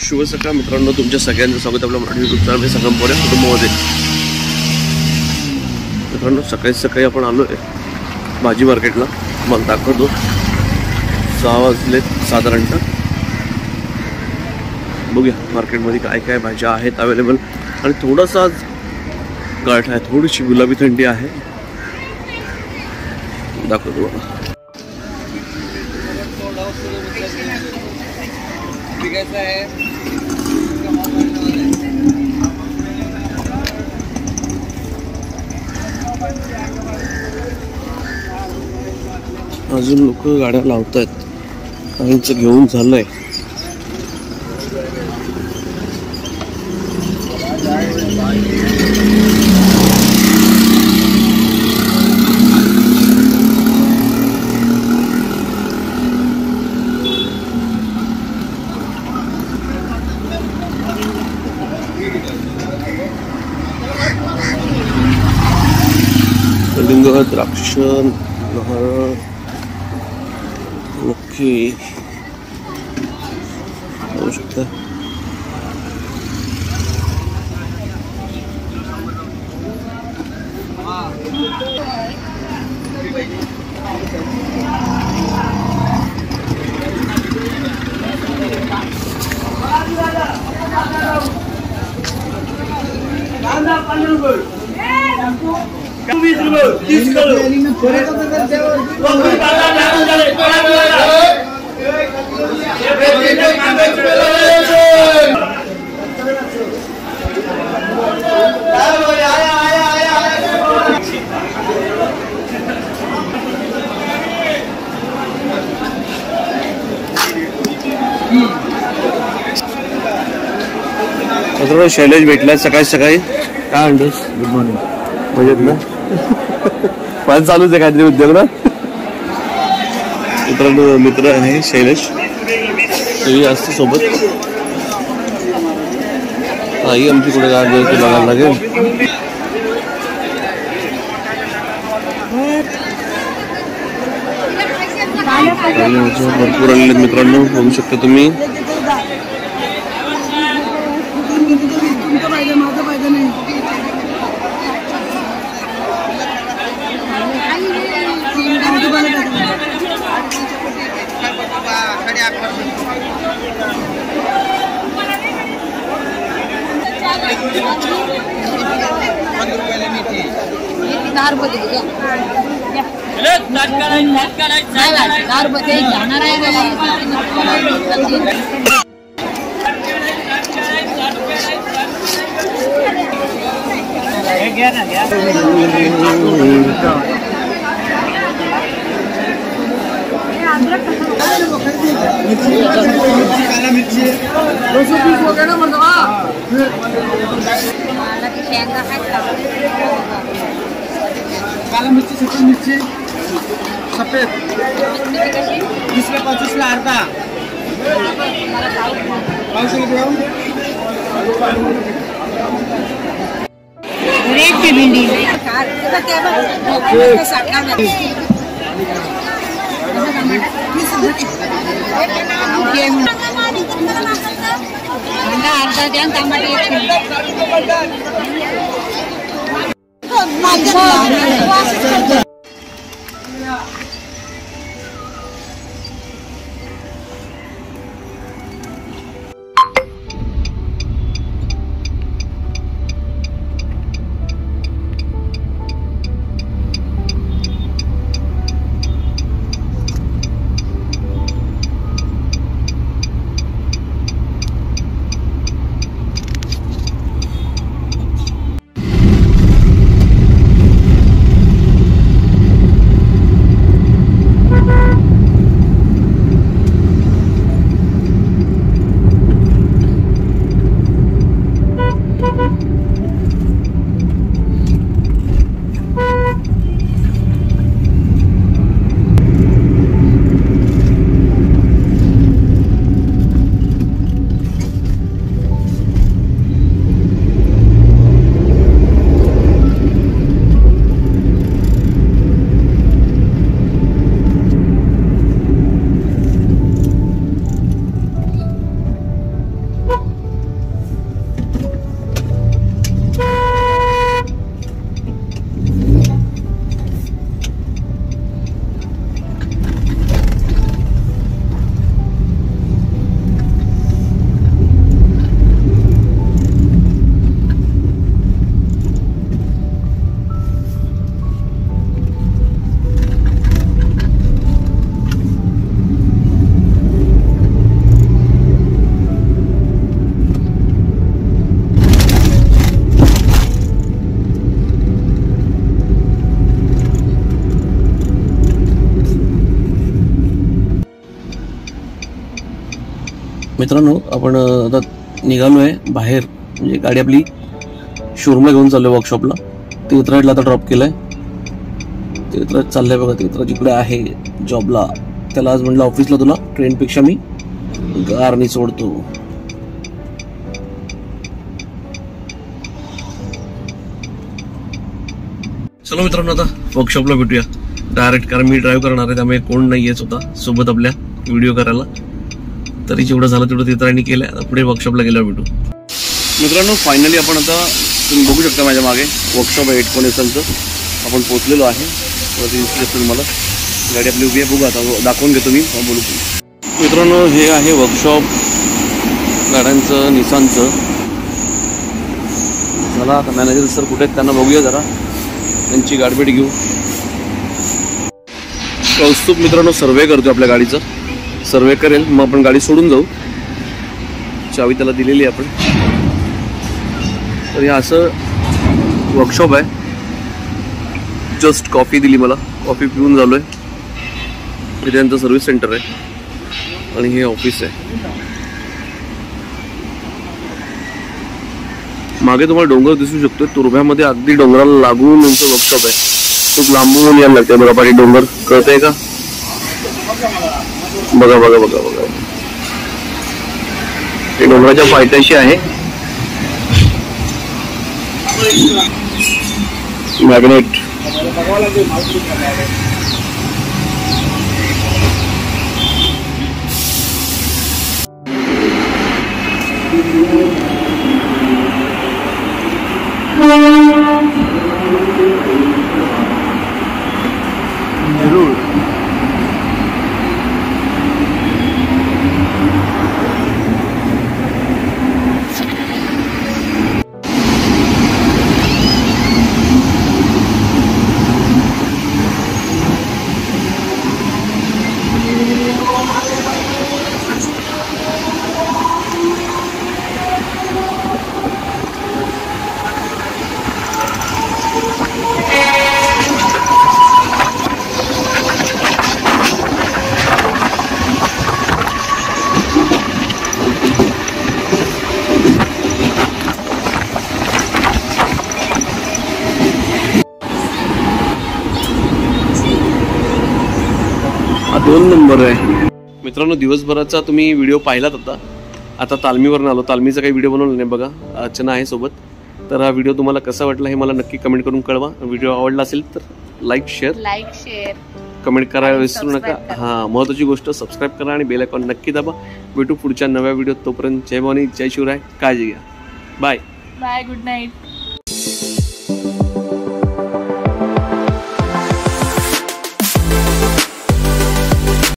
शुभ सकाळ मित्रांनो, तुमच्या सगळ्यांचं स्वागत आपल्या मराठी यूट्यूब चॅनल संगम बोया कुटुंबामध्ये. मित्रांनो, सकाळी सकाळी आपण आलो आहे भाजी मार्केटला. मला दाखवतो 6 वाजलेत साधारणतः. बघूया मार्केटमध्ये काय काय भाज्या आहेत अवेलेबल. आणि थोडासा गाठ आहे, थोडीशी गुलाबी थंडी आहे. दाखवतो अजून लोक गाड्या लावतायत. काहींचं घेऊन झालंय. कलिंगड, द्राक्ष, नारळ, मक्की होऊ शकता. शैलेश भेटलाय सकाळी सकाळी. काय म्हणतोस? Good morning. मजेत ना? माझं चालूच आहे काहीतरी उद्योग ना. मित्रांनो, मित्र आहे शैलेश, तरी असते सोबत. आई आमची कुठे गाडी बघायला लागेल. भरपूर आलेले मित्रांनो, बघू शकता तुम्ही. काला मिरची, सफेद मिरची, सफेद 20 ला 25 ला अर्धा. अर्धा द्या टमाटे. मित्रांनो आपण आता निघालोय बाहेर, म्हणजे गाडी आपली शोरूमला घेऊन चाललोय वर्कशॉपला. ते उतरायला आता ड्रॉप केलंय, ते उतरत चाललंय बघा. ते उतरत जिकडे आहे जॉबला, त्याला आज म्हटलं ऑफिसला तुला ट्रेनपेक्षा मी कारनी सोडतो. चलो मित्रांनो आता वर्कशॉपला भेटूया डायरेक्ट, कारण मी ड्राईव्ह करणार आहे त्यामुळे कोण नाही येत होता सोबत आपल्या व्हिडिओ करायला. तरी जेवढं झालं तेवढं तिथं केलं. आता पुढे वर्कशॉपला गेल्यावर भेटू. मित्रांनो फायनली आपण आता, तुम्ही बघू शकता माझ्या मागे वर्कशॉप आहे 8 आपण पोहोचलेलो आहे. वरती दिसतं तुम्हाला गाडी आपली उभी आहे. बघू आता दाखवून घेतो मी, बोलू. मित्रांनो हे आहे वर्कशॉप गाड्यांचं, निसानचं. चला आता मॅनेजर सर कुठे आहेत त्यांना बघूया, जरा त्यांची गाडबेट घेऊ. कौस्तुभ मित्रांनो सर्वे करतो आपल्या गाडीचं, सर्वे करेल मग आपण गाडी सोडून जाऊ. चावी त्याला दिलेली आहे आपण. तर हे असं वर्कशॉप आहे. जस्ट कॉफी दिली मला, कॉफी पिऊन झालोय. इथे त्यांचं सर्व्हिस सेंटर आहे आणि हे ऑफिस आहे. मागे तुम्हाला डोंगर दिसू शकतो, तुर्भ्यामध्ये अगदी डोंगराला लागून उंच वर्कशॉप आहे. खूप लांबून यायला लागते बघा पाठी डोंगर, कळतंय का? बघा बघा बघा बघा, हे डोंगराच्या पायथ्याशी आहे. मॅग्नेट दोन नंबर आहे. मित्रांनो दिवसभराचा तुम्ही व्हिडिओ पाहिलात. आता तालमीवरून आलो, तालमीचा काही व्हिडिओ बनवला नाही बघा. अर्चना आहे सोबत. तर हा व्हिडिओ तुम्हाला कसा वाटला हे मला नक्की कमेंट करून कळवा. व्हिडिओ आवडला असेल तर लाईक शेअर कमेंट करायला विसरू नका. हां, महत्त्वाची गोष्ट सबस्क्राईब करा आणि बेल आयकॉन नक्की दाबा. भेटू पुढच्या नव्या व्हिडिओत. तोपर्यंत जय भवानी, जय शिवराय, काळजी घ्या. Bye bye, good night.